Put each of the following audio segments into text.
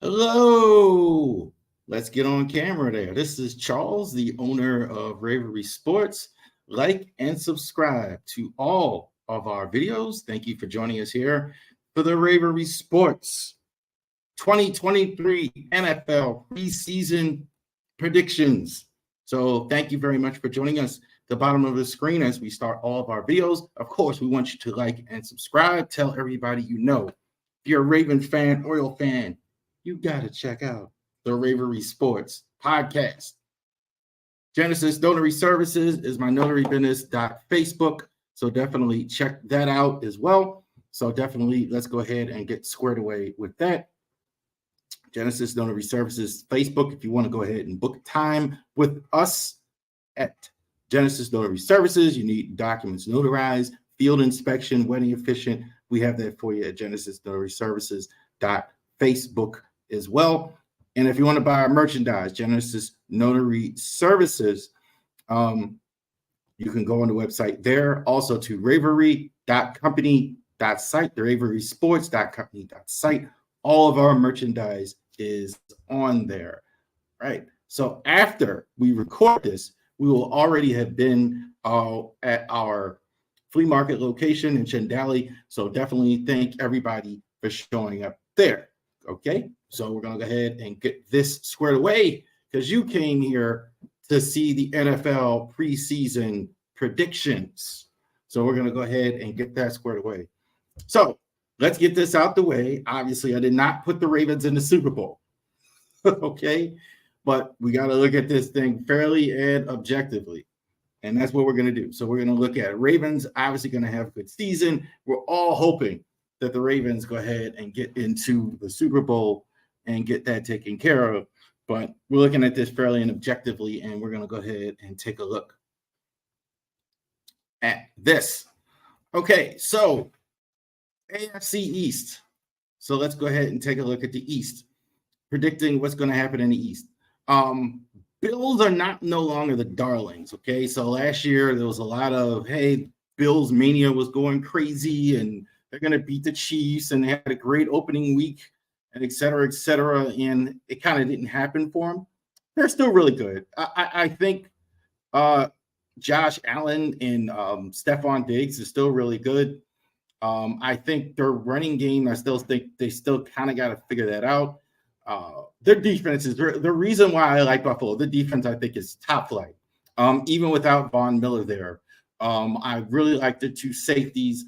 Hello. Let's get on camera there. This is Charles, the owner of Ravery Sports. Like and subscribe to all of our videos. Thank you for joining us here for the Ravery Sports 2023 NFL preseason predictions. So thank you very much for joining us. The bottom of the screen as we start all of our videos. Of course, we want you to like and subscribe. Tell everybody you know. If you're a Raven fan, Oriole fan, you got to check out the Ravery Sports podcast. Genesis Notary Services is my notary business.facebook. So definitely check that out as well. So definitely let's go ahead and get squared away with that. Genesis Notary Services Facebook. If you want to go ahead and book time with us at Genesis Notary Services, you need documents notarized, field inspection, wedding efficient. We have that for you at Genesis Notary Services.facebook as well. And if you want to buy our merchandise, Genesis Notary Services, you can go on the website there. Also to ravorisports.company.site, the ravorisports.company.site. All of our merchandise is on there, right? So after we record this, we will already have been at our flea market location in Chandali. So definitely thank everybody for showing up there. Okay, so we're going to go ahead and get this squared away because you came here to see the NFL preseason predictions. So we're going to go ahead and get that squared away. So let's get this out the way. Obviously, I did not put the Ravens in the Super Bowl. Okay, but we got to look at this thing fairly and objectively. And that's what we're going to do. So we're going to look at Ravens, obviously going to have a good season. We're all hoping that the Ravens go ahead and get into the Super Bowl and get that taken care of. But we're looking at this fairly and objectively, and we're going to go ahead and take a look at this. Okay, so AFC East. So let's go ahead and take a look at the East, predicting what's going to happen in the East. Bills are no longer the darlings, okay? So last year there was a lot of, hey, Bills mania was going crazy, and they're going to beat the Chiefs, and they had a great opening week, and et cetera, and it kind of didn't happen for them. They're still really good. I think Josh Allen and Stephon Diggs is still really good. I think their running game, I still think they still kind of got to figure that out. Their defense is the reason why I like Buffalo. The defense, I think, is top flight. Even without Von Miller there. I really like the two safeties.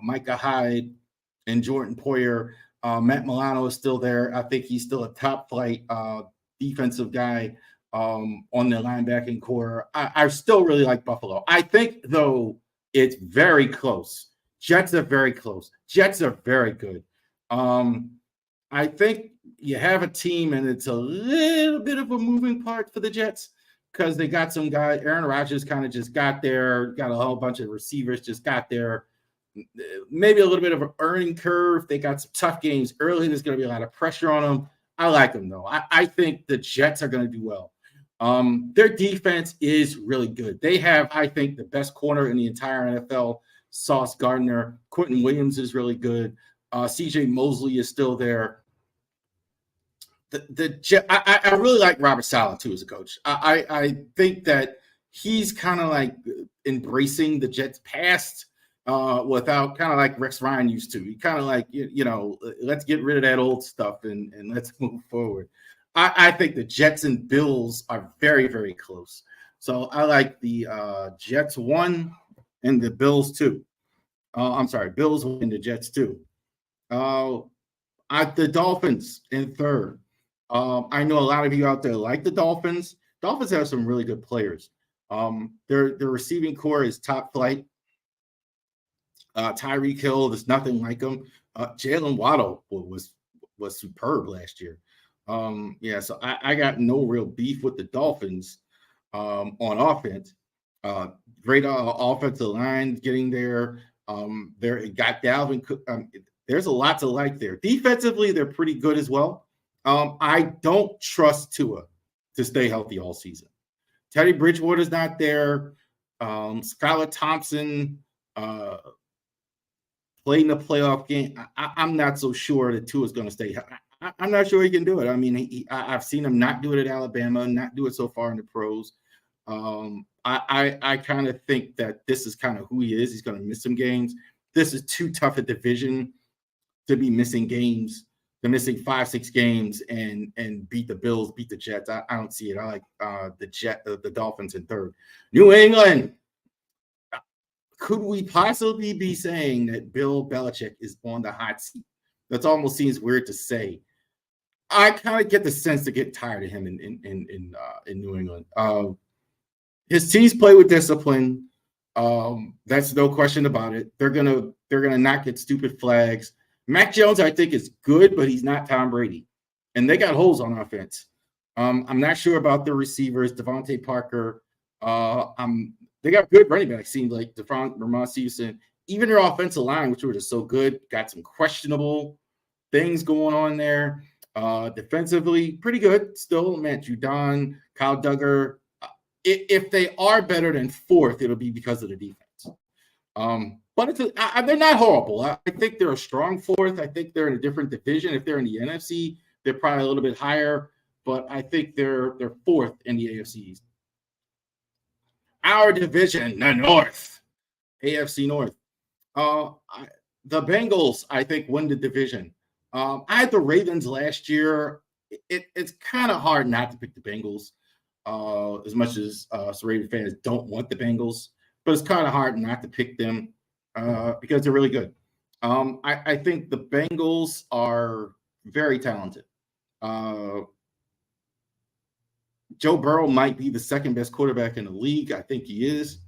Micah Hyde and Jordan Poyer. Matt Milano is still there. I think he's still a top flight defensive guy on the linebacking core. I still really like Buffalo. I think, though, it's very close. Jets are very close. Jets are very good. I think you have a team, and it's a little bit of a moving part for the Jets because they got some guys. Aaron Rodgers kind of just got there, got a whole bunch of receivers just got there. Maybe a little bit of an earning curve. They got some tough games early. There's going to be a lot of pressure on them. I like them, though. I think the Jets are going to do well. Their defense is really good. They have, I think, the best corner in the entire NFL, Sauce Gardner. Quentin Williams is really good. C.J. Mosley is still there. I really like Robert Saleh, too, as a coach. I think that he's kind of like embracing the Jets' past. without kind of like Rex Ryan used to. He kind of like, let's get rid of that old stuff and let's move forward. I think the Jets and Bills are very, very close. So I like the Jets 1 and the Bills 2. I'm sorry, Bills 1 and the Jets 2. The Dolphins in 3rd. I know a lot of you out there like the Dolphins. Dolphins have some really good players. Their receiving core is top flight. Tyreek Hill, there's nothing like him. Jalen Waddle was superb last year. So I got no real beef with the Dolphins on offense. Great offensive line getting there. There got Dalvin Cook. There's a lot to like there. Defensively, they're pretty good as well. I don't trust Tua to stay healthy all season. Teddy Bridgewater's not there. Skylar Thompson played in the playoff game. I'm not so sure that Tua is going to stay. I'm not sure he can do it. I mean, I've seen him not do it at Alabama, not do it so far in the pros. I kind of think that this is kind of who he is. He's going to miss some games. This is too tough a division to be missing games. They're missing 5-6 games and beat the Bills, beat the Jets. I don't see it. I like the Dolphins in 3rd. New England. Could we possibly be saying that Bill Belichick is on the hot seat? That almost seems weird to say. I kind of get the sense to get tired of him in New England. His teams play with discipline. That's no question about it. They're gonna not get stupid flags. Mac Jones, I think, is good, but he's not Tom Brady, and they got holes on offense. I'm not sure about the receivers, Devontae Parker. They got good running backs. Seems like Ramon Stevenson. Even their offensive line, which were just so good, got some questionable things going on there. Defensively, pretty good. Still, Matt Judon, Kyle Duggar. If they are better than 4th, it'll be because of the defense. But they're not horrible. I think they're a strong 4th. I think they're in a different division. If they're in the NFC, they're probably a little bit higher. But I think they're 4th in the AFC East. Our division, the North, AFC North. The Bengals, I think, win the division. I had the Ravens last year. It's kind of hard not to pick the Bengals, as much as Raven fans don't want the Bengals. But it's kind of hard not to pick them because they're really good. I think the Bengals are very talented. Joe Burrow might be the 2nd best quarterback in the league. I think he is.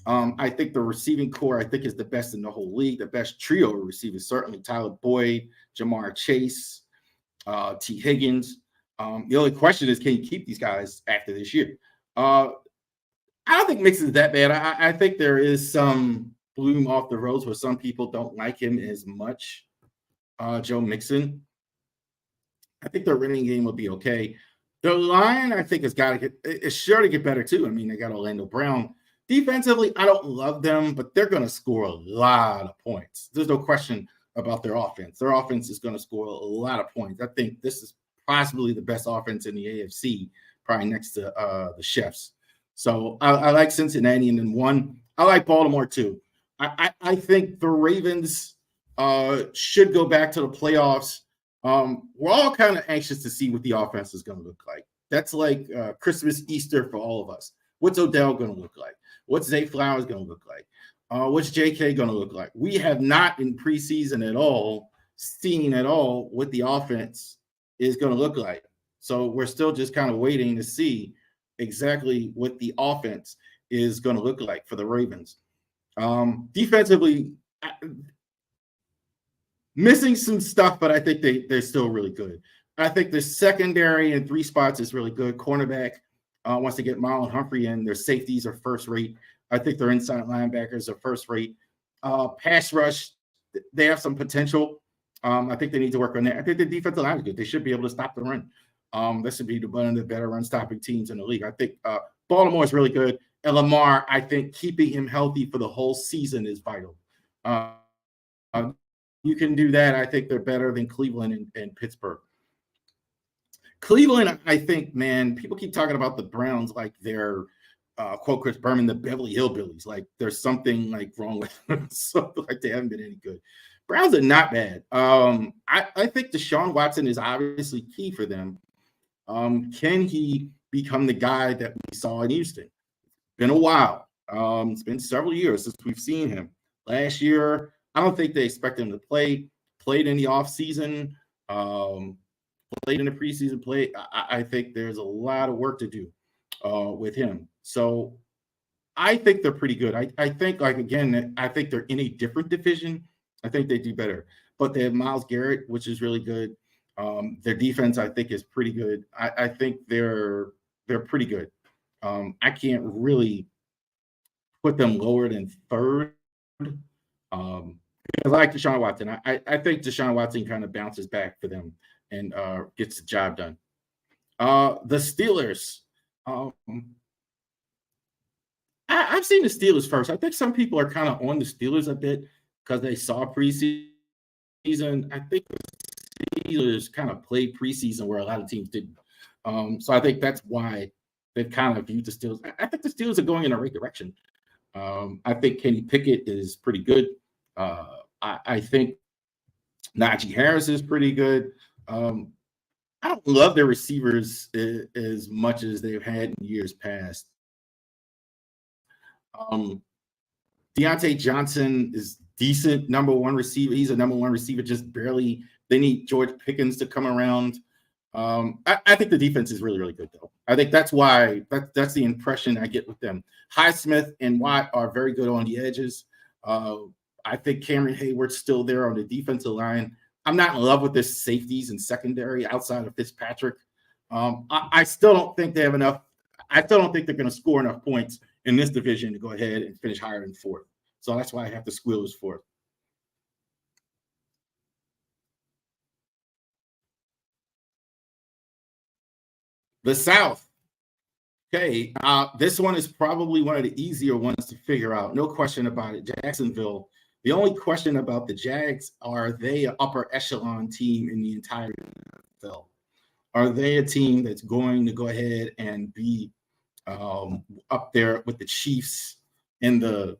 I think the receiving core, I think, is the best in the whole league. The best trio of receivers, certainly Tyler Boyd, Jamar Chase, T. Higgins. The only question is, can you keep these guys after this year? I don't think Mixon is that bad. I think there is some bloom off the rose where some people don't like him as much. Joe Mixon. I think their running game will be okay. The line, I think, it's sure to get better too. I mean, they got Orlando Brown. Defensively, I don't love them, but they're going to score a lot of points. There's no question about their offense. Their offense is going to score a lot of points. I think this is possibly the best offense in the AFC, probably next to the Chiefs. So I like Cincinnati. And then 1, I like Baltimore too. I think the Ravens should go back to the playoffs. We're all kind of anxious to see what the offense is going to look like. That's like Christmas, Easter for all of us. What's Odell going to look like? What's Zay Flowers going to look like? What's JK going to look like? We have not in preseason at all seen at all what the offense is going to look like. So we're still just kind of waiting to see exactly what the offense is going to look like for the Ravens. Defensively, missing some stuff, but I think they're still really good. I think the secondary in 3 spots is really good. Cornerback, once they get Marlon Humphrey in, their safeties are first rate. I think their inside linebackers are first rate. Pass rush, they have some potential. I think they need to work on that. I think the defensive line is good. They should be able to stop the run. This should be one of the better run-stopping teams in the league. I think Baltimore is really good. And Lamar, I think keeping him healthy for the whole season is vital. You can do that. I think they're better than Cleveland and Pittsburgh. Cleveland, I think, man, people keep talking about the Browns like they're quote Chris Berman, the Beverly Hillbillies. Like there's something like wrong with them. Something like they haven't been any good. Browns are not bad. I think Deshaun Watson is obviously key for them. Can he become the guy that we saw in Houston? Been a while. It's been several years since we've seen him. Last year, I don't think they expect him to play. Played in the offseason, played in the preseason play. I think there's a lot of work to do with him. So I think they're pretty good. I think, like, again, I think they're in a different division. I think they do better. But they have Myles Garrett, which is really good. Their defense, I think, is pretty good. I think they're pretty good. I can't really put them lower than third. Because I like Deshaun Watson. I think Deshaun Watson kind of bounces back for them and gets the job done. The Steelers. I've seen the Steelers first. I think some people are kind of on the Steelers a bit because they saw preseason. I think the Steelers kind of played preseason where a lot of teams didn't. So I think that's why they've kind of viewed the Steelers. I think the Steelers are going in the right direction. I think Kenny Pickett is pretty good. I think Najee Harris is pretty good. I don't love their receivers as much as they've had in years past. Deontay Johnson is decent number one receiver. He's a number one receiver, just barely. They need George Pickens to come around. I think the defense is really, really good, though. I think that's why that's the impression I get with them. Highsmith and Watt are very good on the edges. I think Cameron Hayward's still there on the defensive line. I'm not in love with their safeties and secondary outside of Fitzpatrick. I still don't think they have enough. I still don't think they're going to score enough points in this division to go ahead and finish higher than fourth. So that's why I have to squeal as fourth. The South. Okay, this one is probably one of the easier ones to figure out. No question about it. Jacksonville. The only question about the Jags, are they an upper echelon team in the entire NFL? Are they a team that's going to go ahead and be up there with the Chiefs and are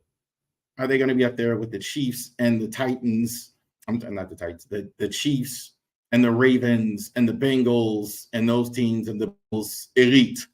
they going to be up there with the Chiefs and the Titans? I'm not the Titans, the Chiefs and the Ravens and the Bengals and those teams and the most elite.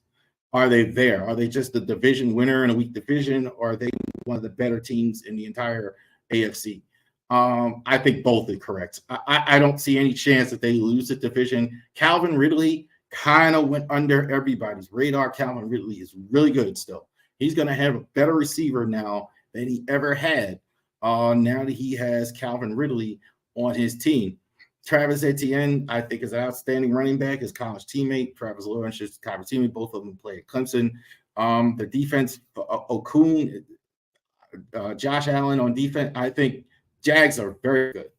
Are they there? Are they just a division winner in a weak division? Or are they one of the better teams in the entire AFC? I think both are correct. I don't see any chance that they lose the division. Calvin Ridley kind of went under everybody's radar. Calvin Ridley is really good still. He's going to have a better receiver now than he ever had now that he has Calvin Ridley on his team. Travis Etienne, I think, is an outstanding running back. His college teammate, Travis Lawrence, is college teammate. Both of them play at Clemson. The defense, Okun, Josh Allen on defense, I think Jags are very good.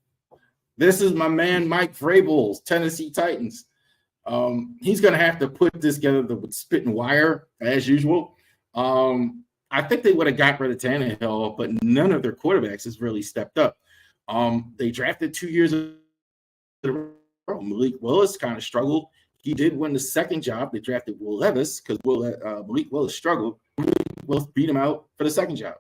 This is my man, Mike Vrabel's Tennessee Titans. He's going to have to put this together with spit and wire, as usual. I think they would have got rid of Tannehill, but none of their quarterbacks has really stepped up. They drafted 2 years ago. Malik Willis kind of struggled. He did win the second job. They drafted Will Levis because Malik Willis struggled. Malik Willis beat him out for the second job.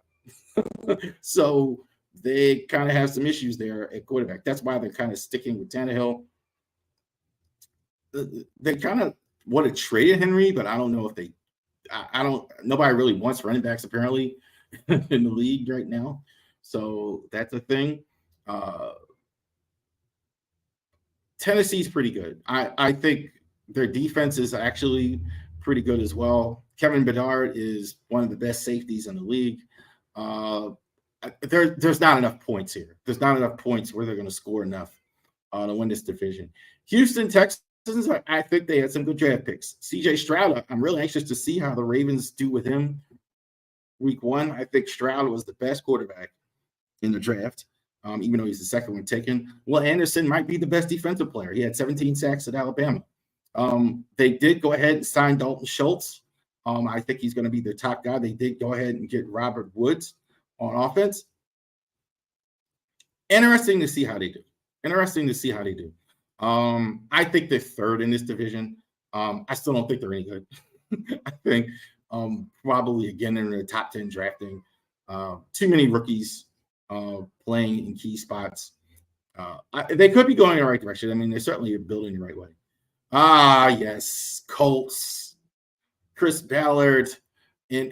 So they kind of have some issues there at quarterback. That's why they're kind of sticking with Tannehill. They kind of want to trade Henry, but I don't know if they nobody really wants running backs apparently in the league right now. So that's a thing. Tennessee's pretty good. I think their defense is actually pretty good as well. Kevin Bedard is one of the best safeties in the league. There's not enough points here. There's not enough points where they're going to score enough to win this division. Houston Texans, I think they had some good draft picks. CJ Stroud, I'm really anxious to see how the Ravens do with him week one. I think Stroud was the best quarterback in the draft. Even though he's the second one taken. Will Anderson might be the best defensive player. He had 17 sacks at Alabama. They did go ahead and sign Dalton Schultz. I think he's going to be their top guy. They did go ahead and get Robert Woods on offense. Interesting to see how they do. I think they're third in this division. I still don't think they're any good. I think Probably again in the top 10 drafting. Too many rookies playing in key spots. They could be going in the right direction. I mean, they certainly are building the right way. Yes, Colts, Chris Ballard, and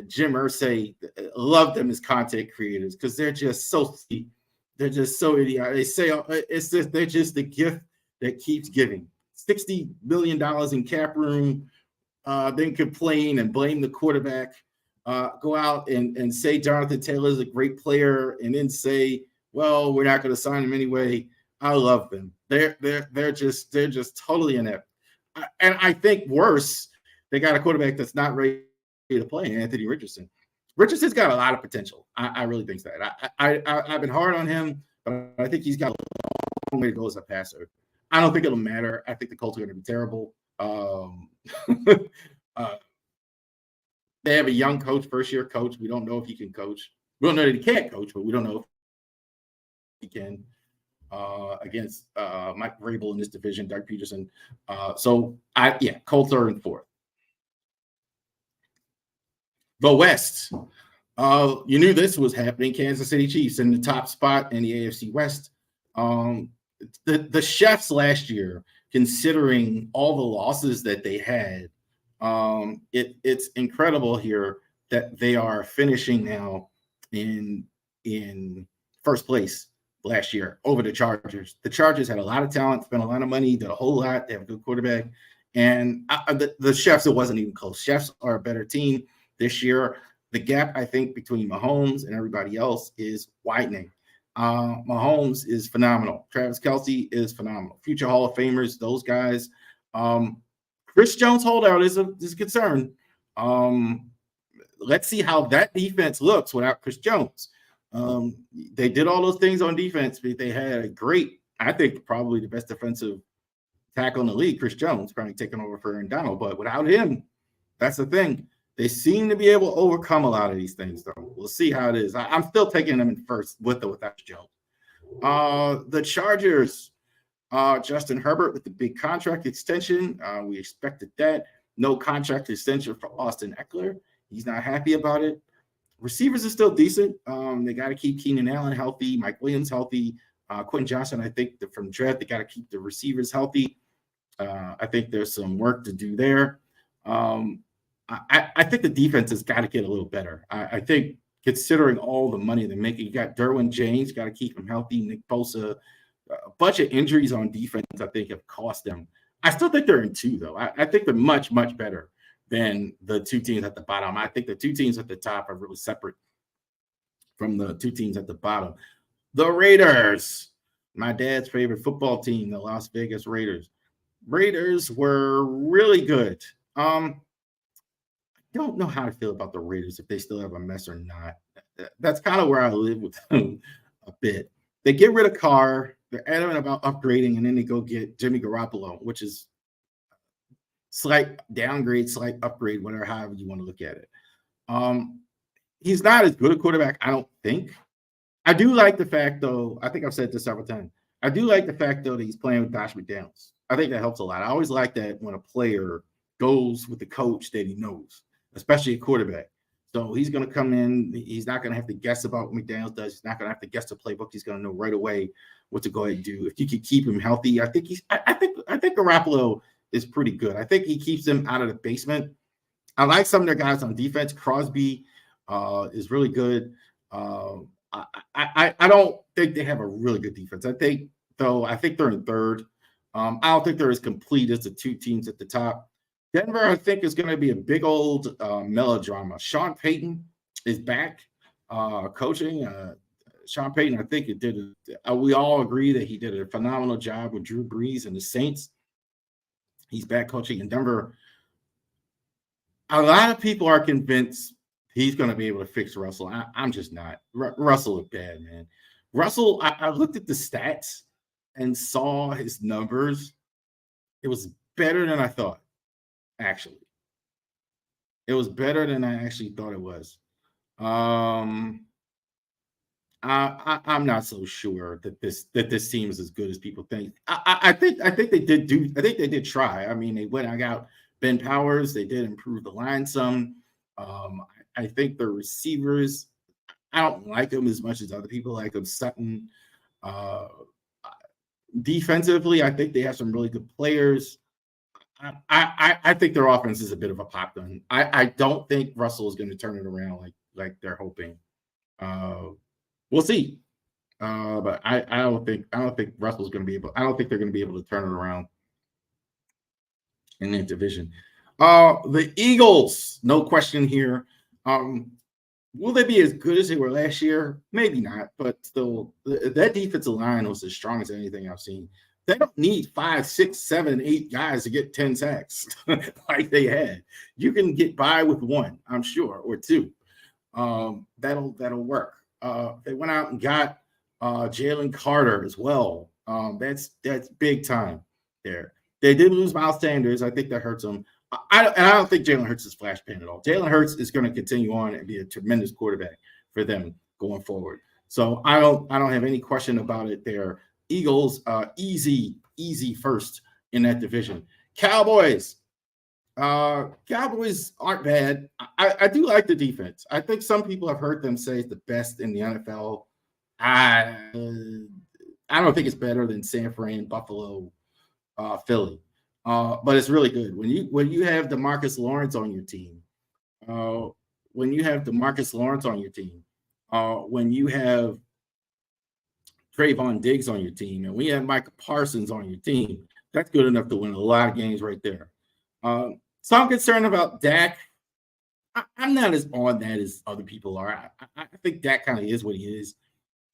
Jim Irsay. Love them as content creators because they're just so sweet. They're just so idiotic. They say they're just the gift that keeps giving. $60 million in cap room, then complain and blame the quarterback. Go out and say Jonathan Taylor is a great player, and then say, well, we're not going to sign him anyway. I love them. They're just totally inept. And I think worse, they got a quarterback that's not ready to play, Anthony Richardson. Richardson's got a lot of potential. I really think that. I've been hard on him, but I think he's got a long way to go as a passer. I don't think it'll matter. I think the Colts are going to be terrible. They have a young coach, first-year coach. We don't know if he can coach. We don't know that he can't coach, but we don't know if he can against Mike Vrabel in this division, Doug Peterson. Colts are in fourth. The West. You knew this was happening. Kansas City Chiefs in the top spot in the AFC West. The Chefs last year, considering all the losses that they had, it's incredible here that they are finishing now in first place last year over the Chargers. The Chargers had a lot of talent, spent a lot of money, did a whole lot. They have a good quarterback. And the Chefs, it wasn't even close. Chefs are a better team this year. The gap, I think, between Mahomes and everybody else is widening. Mahomes is phenomenal. Travis Kelce is phenomenal. Future Hall of Famers, those guys. Chris Jones holdout is a concern. Let's see how that defense looks without Chris Jones. They did all those things on defense, but they had a great, I think, probably the best defensive tackle in the league, Chris Jones, probably taking over for Aaron Donald. But without him, that's the thing. They seem to be able to overcome a lot of these things, though. We'll see how it is. I'm still taking them in first with or without Jones. The Chargers, Justin Herbert with the big contract extension. We expected that. No contract extension for Austin Eckler. He's not happy about it. Receivers are still decent. They got to keep Keenan Allen healthy, Mike Williams healthy. Quentin Johnson, I think from draft, they got to keep the receivers healthy. I think there's some work to do there. I think the defense has got to get a little better. I think considering all the money they're making, you got Derwin James, got to keep him healthy. Nick Bosa, a bunch of injuries on defense, I think, have cost them. I still think they're in two, though. I think they're much, much better than the two teams at the bottom. I think the two teams at the top are really separate from the two teams at the bottom. The Raiders, my dad's favorite football team, the Las Vegas Raiders. Raiders were really good. I don't know how to feel about the Raiders, if they still have a mess or not. That's kind of where I live with them a bit. They get rid of Carr. They're adamant about upgrading, and then they go get Jimmy Garoppolo, which is slight downgrade, slight upgrade, whatever, however you want to look at it. He's not as good a quarterback, I don't think. I do like the fact, though, I think I've said this several times. I do like the fact, though, that he's playing with Josh McDaniels. I think that helps a lot. I always like that when a player goes with the coach that he knows, especially a quarterback. So he's going to come in. He's not going to have to guess about what McDaniels does. He's not going to have to guess the playbook. He's going to know right away what to go ahead and do. If you can keep him healthy, I think Garoppolo is pretty good. I think he keeps them out of the basement. I like some of their guys on defense. Crosby is really good. I don't think they have a really good defense. I think they're in third. I don't think they're as complete as the two teams at the top. Denver, I think, is going to be a big old melodrama. Sean Payton is back coaching. Sean Payton, I think we all agree that he did a phenomenal job with Drew Brees and the Saints. He's back coaching in Denver. A lot of people are convinced he's going to be able to fix Russell. I'm just not. Russell is bad, man. Russell, I looked at the stats and saw his numbers. It was better than I thought. Actually, it was better than I actually thought it was. I'm not so sure that this team is as good as people think. I think they did try. I mean, they went out, Ben Powers, they did improve the line some. I think the receivers, I don't like them as much as other people like them. Sutton. Uh, Defensively, I think they have some really good players. I think their offense is a bit of a pop gun. I don't think Russell is going to turn it around like they're hoping. We'll see. But I don't think Russell's going to be able. I don't think they're going to be able to turn it around in that division. The Eagles, no question here. Will they be as good as they were last year? Maybe not, but still, that defensive line was as strong as anything I've seen. They don't need 5, 6, 7, 8 guys to get 10 sacks like they had. You can get by with 1, I'm sure, or 2. That'll work. They went out and got Jalen Carter as well. That's big time there. They did lose Miles Sanders. I think that hurts them. I don't think Jalen Hurts is flash pan at all. Jalen Hurts is going to continue on and be a tremendous quarterback for them going forward. So I don't have any question about it there. Eagles, easy first in that division. Cowboys aren't bad. I do like the defense. I think some people have heard them say it's the best in the NFL. I don't think it's better than San Fran, Buffalo, Philly. But it's really good when you have DeMarcus Lawrence on your team. When you have Trayvon Diggs on your team, and we have Micah Parsons on your team, that's good enough to win a lot of games right there. So I'm concerned about Dak. I'm not as on that as other people are. I think Dak kind of is what he is.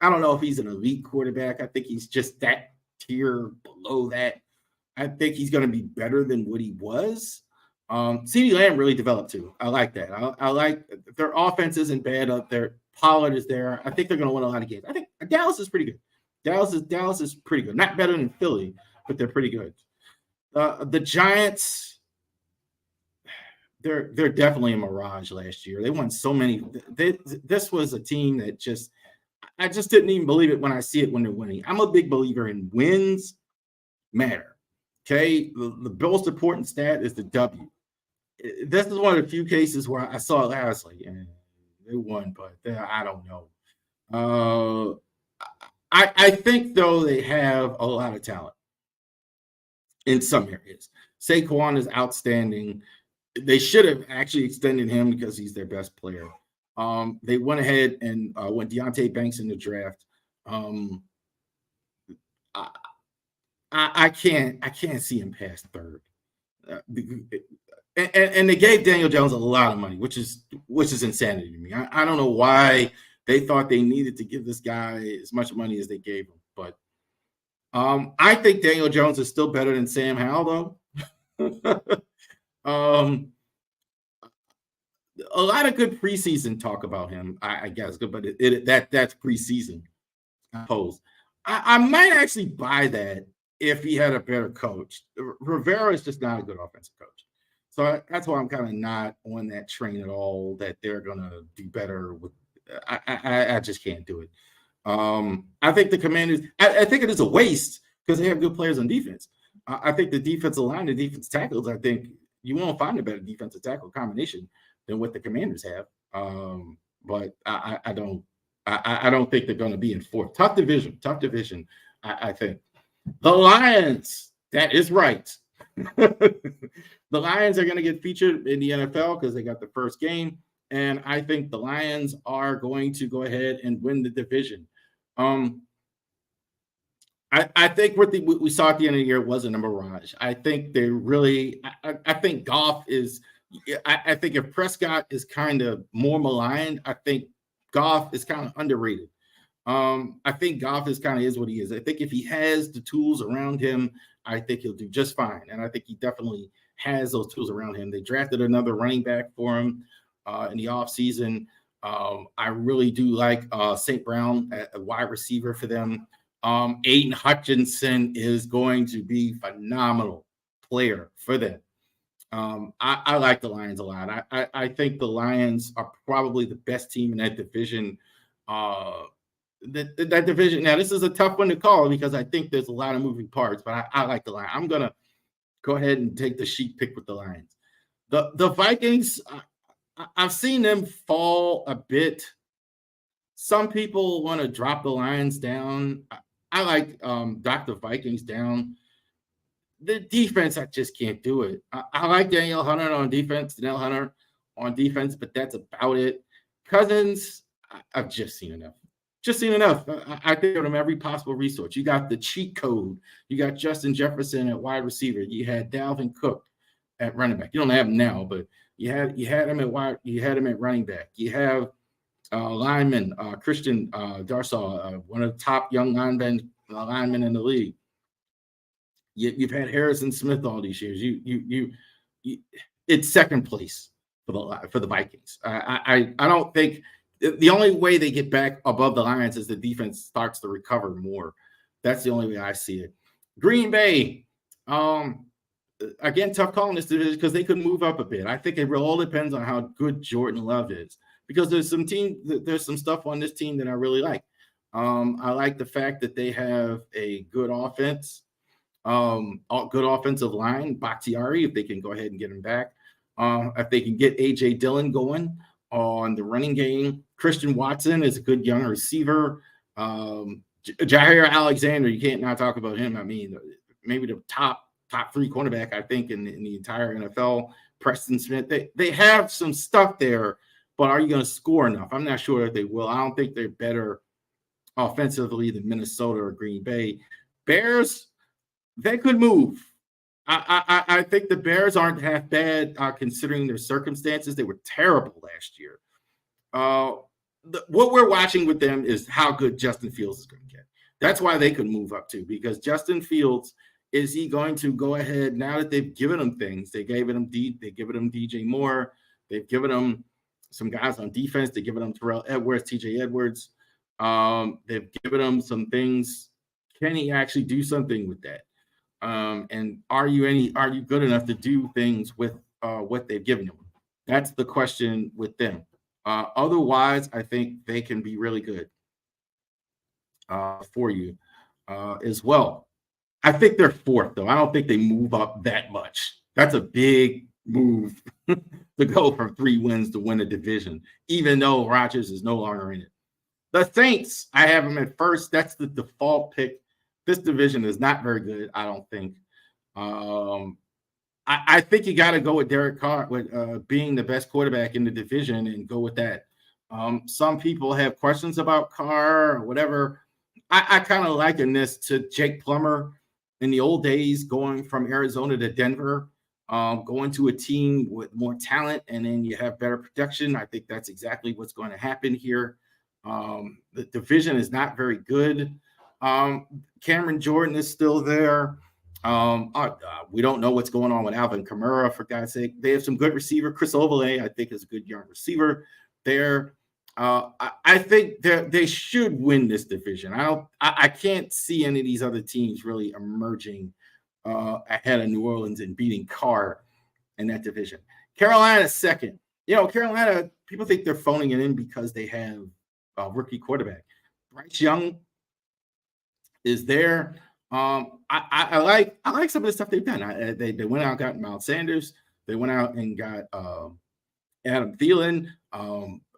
I don't know if he's an elite quarterback. I think he's just that tier below that. I think he's going to be better than what he was. CeeDee Lamb really developed too. I like that. I like their offense isn't bad up there. Pollard is there. I think they're going to win a lot of games. I think Dallas is pretty good. Dallas is pretty good. Not better than Philly, but they're pretty good. The Giants, they're definitely a mirage last year. They won so many. This was a team that I just didn't even believe it when I see it when they're winning. I'm a big believer in wins matter. Okay, the most important stat is the W. This is one of the few cases where I saw it last, like, they won, but I don't know. I think, though, they have a lot of talent in some areas. Saquon is outstanding. They should have actually extended him because he's their best player. They went ahead and went Deonte Banks in the draft. I can't see him past third. And they gave Daniel Jones a lot of money, which is insanity to me. I don't know why they thought they needed to give this guy as much money as they gave him. But I think Daniel Jones is still better than Sam Howell, though. A lot of good preseason talk about him, I guess, but that's preseason. I suppose I might actually buy that if he had a better coach. Rivera is just not a good offensive coach. So that's why I'm kind of not on that train at all, that they're going to do better with. I just can't do it. I think the Commanders, I think it is a waste because they have good players on defense. I think the defensive line, the defense tackles, I think you won't find a better defensive tackle combination than what the Commanders have. But I don't think they're going to be in fourth. Tough division. I think. The Lions, that is right. The Lions are going to get featured in the NFL because they got the first game. And I think the Lions are going to go ahead and win the division. I think what we saw at the end of the year wasn't a mirage. I think they really – I think Goff is – I think if Prescott is kind of more maligned, I think Goff is kind of underrated. I think Goff is what he is. I think if he has the tools around him, I think he'll do just fine. And I think he definitely has those tools around him. They drafted another running back for him in the offseason. I really do like St. Brown, a wide receiver for them. Aiden Hutchinson is going to be a phenomenal player for them. I like the Lions a lot. I think the Lions are probably the best team in that division. That division. Now, this is a tough one to call because I think there's a lot of moving parts, but I like the Lions. I'm going to go ahead and take the sheep pick with the Lions. The Vikings, I've seen them fall a bit. Some people want to drop the Lions down. I like drop the Vikings down. The defense, I just can't do it. I like Daniel Hunter on defense, but that's about it. Cousins, I've just seen enough. Just seen enough. I think of them every possible resource. You got the cheat code. You got Justin Jefferson at wide receiver. You had Dalvin Cook at running back. You don't have him now, but you had him at wide. You had him at running back. You have lineman Christian Darsaw, one of the top young linemen in the league. You've had Harrison Smith all these years. You it's second place for the Vikings. I don't think the only way they get back above the Lions is the defense starts to recover more. That's the only way I see it. Green Bay, again, tough call in this division because they could move up a bit. I think it all depends on how good Jordan Love is because there's some stuff on this team that I really like. I like the fact that they have a good offense. Good offensive line, Bakhtiari, if they can go ahead and get him back. If they can get A.J. Dillon going on the running game. Christian Watson is a good young receiver. Jair Alexander, you can't not talk about him. I mean, maybe the top 3 cornerback, I think, in the entire NFL. Preston Smith, they have some stuff there, but are you going to score enough? I'm not sure that they will. I don't think they're better offensively than Minnesota or Green Bay. Bears, they could move. I think the Bears aren't half bad considering their circumstances. They were terrible last year. What we're watching with them is how good Justin Fields is going to get. That's why they could move up too, because Justin Fields, is he going to go ahead now that they've given him things? They gave him DJ Moore. They've given him some guys on defense. They've given him Terrell Edwards, TJ Edwards. They've given him some things. Can he actually do something with that? And are you good enough to do things with what they've given you? That's the question with them. Otherwise, I think they can be really good for you as well. I think they're fourth, though. I don't think they move up that much. That's a big move to go from 3 wins to win a division, even though Rodgers is no longer in it. The Saints, I have them at first. That's the default pick. This division is not very good, I don't think. I think you got to go with Derek Carr, with being the best quarterback in the division, and go with that. Some people have questions about Carr or whatever. I kind of liken this to Jake Plummer in the old days, going from Arizona to Denver, going to a team with more talent, and then you have better production. I think that's exactly what's going to happen here. The division is not very good. Cameron Jordan is still there. We don't know what's going on with Alvin Kamara, for God's sake. They have some good receiver. Chris Olave, I think, is a good young receiver there. I think they should win this division. I can't see any of these other teams really emerging ahead of New Orleans and beating Carr in that division. Carolina second. Carolina, people think they're phoning it in because they have a rookie quarterback. Bryce Young is there. I like some of the stuff they've done. They went out and got Miles Sanders. They went out and got Adam Thielen.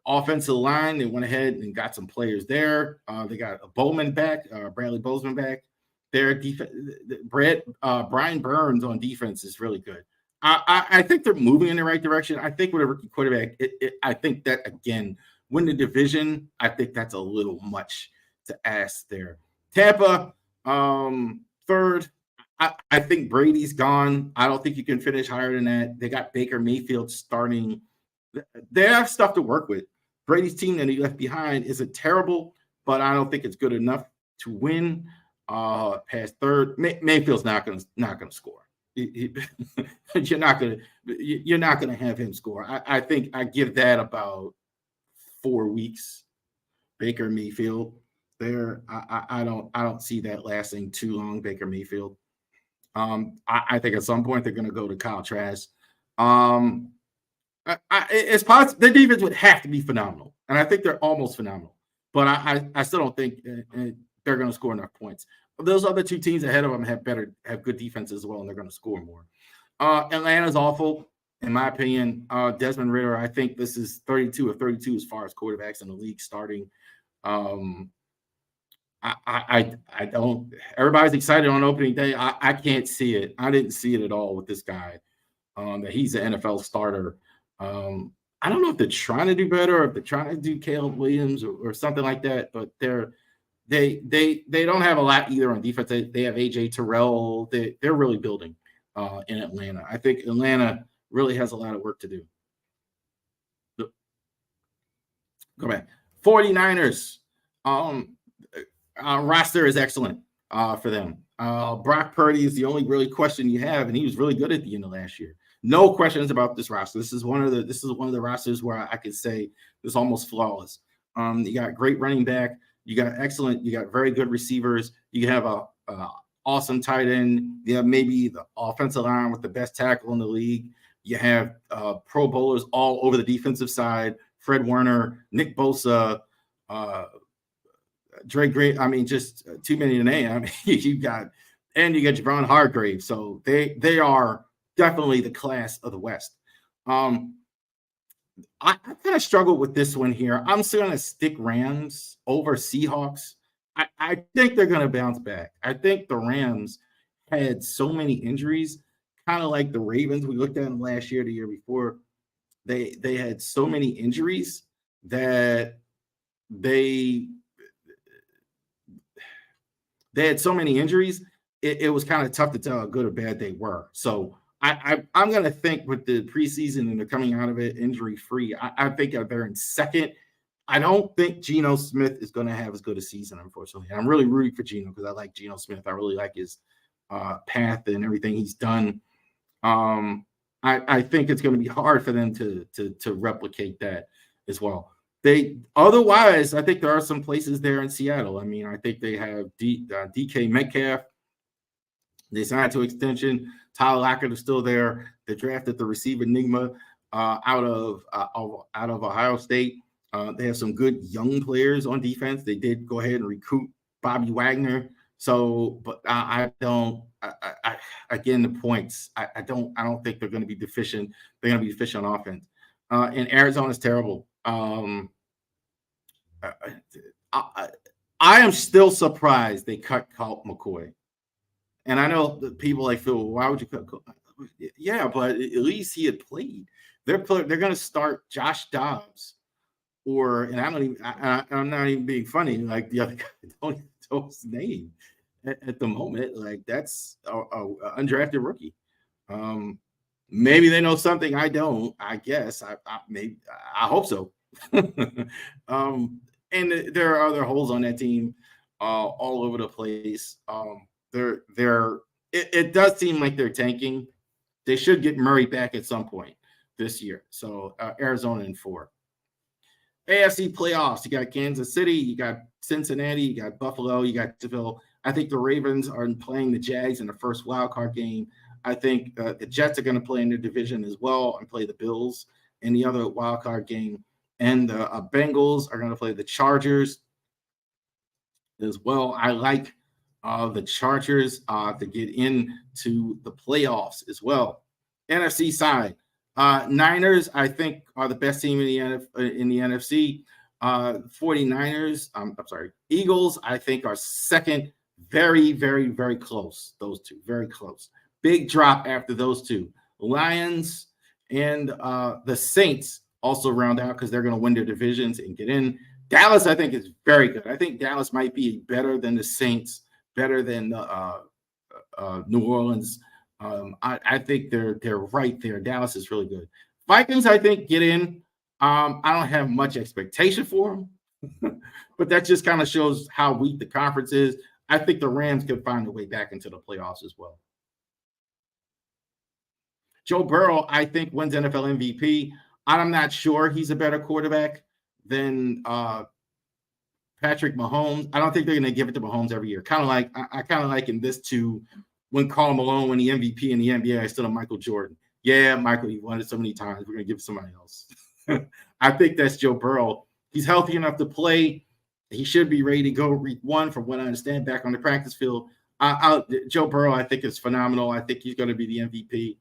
Offensive line, they went ahead and got some players there. They got a Bowman back, Bradley Bozeman back. Their defense, Brian Burns on defense is really good. I think they're moving in the right direction. I think with a rookie quarterback, I think that, again, win the division, I think that's a little much to ask there. Tampa, third. I think Brady's gone. I don't think you can finish higher than that. They got Baker Mayfield starting. They have stuff to work with. Brady's team that he left behind isn't terrible, but I don't think it's good enough to win past third. Mayfield's not gonna score. You're not gonna have him score. I think I give that about 4 weeks. Baker Mayfield there. I don't see that lasting too long. Baker Mayfield. I think at some point they're gonna go to Kyle Trask. It's possible their defense would have to be phenomenal, and I think they're almost phenomenal. But I still don't think they're going to score enough points. Those other 2 teams ahead of them have good defense as well, and they're going to score more. Atlanta's awful. in my opinion. Desmond Ridder, I think this is 32 of 32 as far as quarterbacks in the league starting. Um, I don't. Everybody's excited on opening day. I can't see it. I didn't see it at all with this guy. That he's an NFL starter. I don't know if they're trying to do better or if they're trying to do Caleb Williams or something like that. But they don't have a lot either on defense. They have AJ Terrell. They're really building in Atlanta. I think Atlanta really has a lot of work to do. Go back. 49ers. Roster is excellent for them. Brock Purdy is the only really question you have, and he was really good at the end of last year. No questions about this roster. This is one of the rosters where I could say it's almost flawless. You got great running back. You got very good receivers. You have a awesome tight end. You have maybe the offensive line with the best tackle in the league. You have Pro Bowlers all over the defensive side. Fred Warner, Nick Bosa, Dre Gray. I mean, just too many to name. I mean, you got Javon Hargrave. So they are definitely the class of the West. I kind of struggled with this one here. I'm still going to stick Rams over Seahawks. I think they're going to bounce back. I think the Rams had so many injuries, kind of like the Ravens. We looked at them last year, the year before. They had so many injuries that they had so many injuries. It was kind of tough to tell how good or bad they were. So I'm going to think with the preseason and they're coming out of it injury free. I think they're in second. I don't think Geno Smith is going to have as good a season, unfortunately. I'm really rooting for Geno because I like Geno Smith. I really like his path and everything he's done. I think it's going to be hard for them to replicate that as well. Otherwise, I think there are some places there in Seattle. I mean, I think they have DK Metcalf. They signed to extension. Tyler Lockett is still there. They drafted the receiver Nigma out of Ohio State. They have some good young players on defense. They did go ahead and recruit Bobby Wagner. So, but again, the points. I don't think they're going to be deficient. They're going to be deficient on offense. And Arizona's terrible. I am still surprised they cut Colt McCoy. And I know that people like Phil, why would you cut Colt? Yeah, but at least he had played. They're going to start Josh Dobbs, and I'm not even being funny. Like the other guy, don't know his name at the moment. Like that's a undrafted rookie. Maybe they know something I don't. I guess I hope so. And there are other holes on that team all over the place. It does seem like they're tanking. They should get Murray back at some point this year. So Arizona in 4. AFC playoffs. You got Kansas City, you got Cincinnati, you got Buffalo, you got Jacksonville. I think the Ravens are playing the Jags in the first wild card game. I think the Jets are going to play in their division as well and play the Bills in the other wild card game. And the Bengals are going to play the Chargers as well. I like the Chargers to get into the playoffs as well. NFC side, Niners, I think, are the best team in the NFC. 49ers, Eagles, I think, are second. Very, very, very close. Those two, very close. Big drop after those two. Lions and the Saints also round out because they're going to win their divisions and get in. Dallas, I think, is very good. I think Dallas might be better than the Saints, better than New Orleans. I think they're right there. Dallas is really good. Vikings, I think, get in. I don't have much expectation for them, but that just kind of shows how weak the conference is. I think the Rams could find a way back into the playoffs as well. Joe Burrow, I think, wins NFL MVP. I'm not sure he's a better quarterback than Patrick Mahomes. I don't think they're going to give it to Mahomes every year. Kind of like I kind of liken this to when Karl Malone won the MVP in the NBA instead of Michael Jordan. Yeah, Michael, you won it so many times. We're going to give it to somebody else. I think that's Joe Burrow. He's healthy enough to play. He should be ready to go week 1, from what I understand, back on the practice field. Joe Burrow, I think, is phenomenal. I think he's going to be the MVP.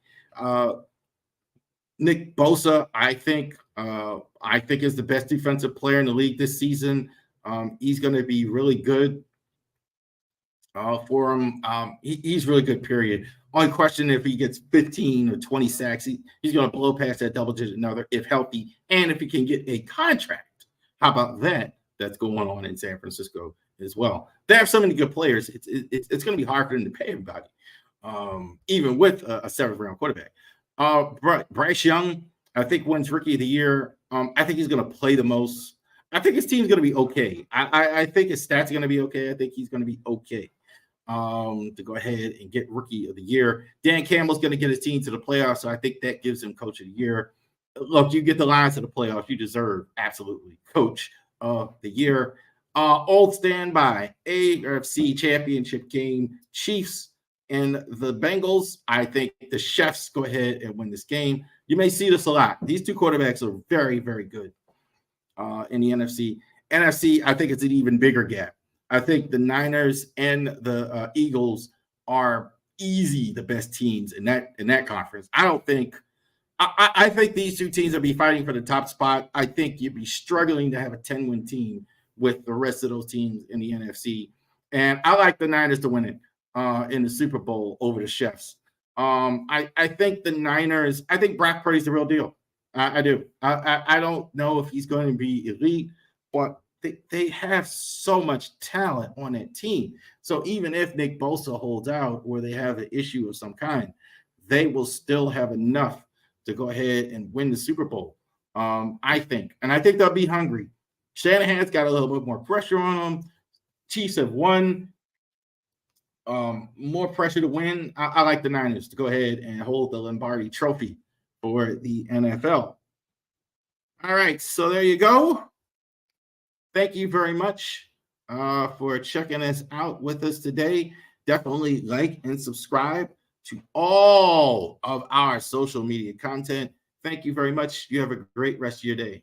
Nick Bosa, I think is the best defensive player in the league this season. He's going to be really good for him. He's really good, period. Only question if he gets 15 or 20 sacks, he's going to blow past that double digit number if healthy, and if he can get a contract. How about that? That's going on in San Francisco as well. They have so many good players. It's going to be hard for them to pay everybody, even with a seventh round quarterback. Bryce Young, I think, wins Rookie of the Year. I think he's going to play the most. I think his team's going to be okay. I think his stats are going to be okay. I think he's going to be okay to go ahead and get Rookie of the Year. Dan Campbell's going to get his team to the playoffs, so I think that gives him Coach of the Year. Look, you get the Lions to the playoffs, you deserve absolutely Coach of the Year. Old standby, AFC Championship game, Chiefs and the Bengals. I think the Chefs go ahead and win this game. You may see this a lot. These two quarterbacks are very, very good in the NFC. NFC, I think it's an even bigger gap. I think the Niners and the Eagles are easy the best teams in that conference. I think these two teams will be fighting for the top spot. I think you'd be struggling to have a 10-win team with the rest of those teams in the NFC. And I like the Niners to win it in the Super Bowl over the Chefs. I think the Niners, I think Brock Purdy's the real deal. I do. I don't know if he's going to be elite, but they have so much talent on that team. So even if Nick Bosa holds out or they have an issue of some kind, they will still have enough to go ahead and win the Super Bowl, I think. And I think they'll be hungry. Shanahan's got a little bit more pressure on them. Chiefs have won. More pressure to win. I like the Niners to go ahead and hold the Lombardi Trophy for the NFL. All right, so there you go. Thank you very much for checking us out with us today. Definitely like and subscribe to all of our social media content. Thank you very much. You have a great rest of your day.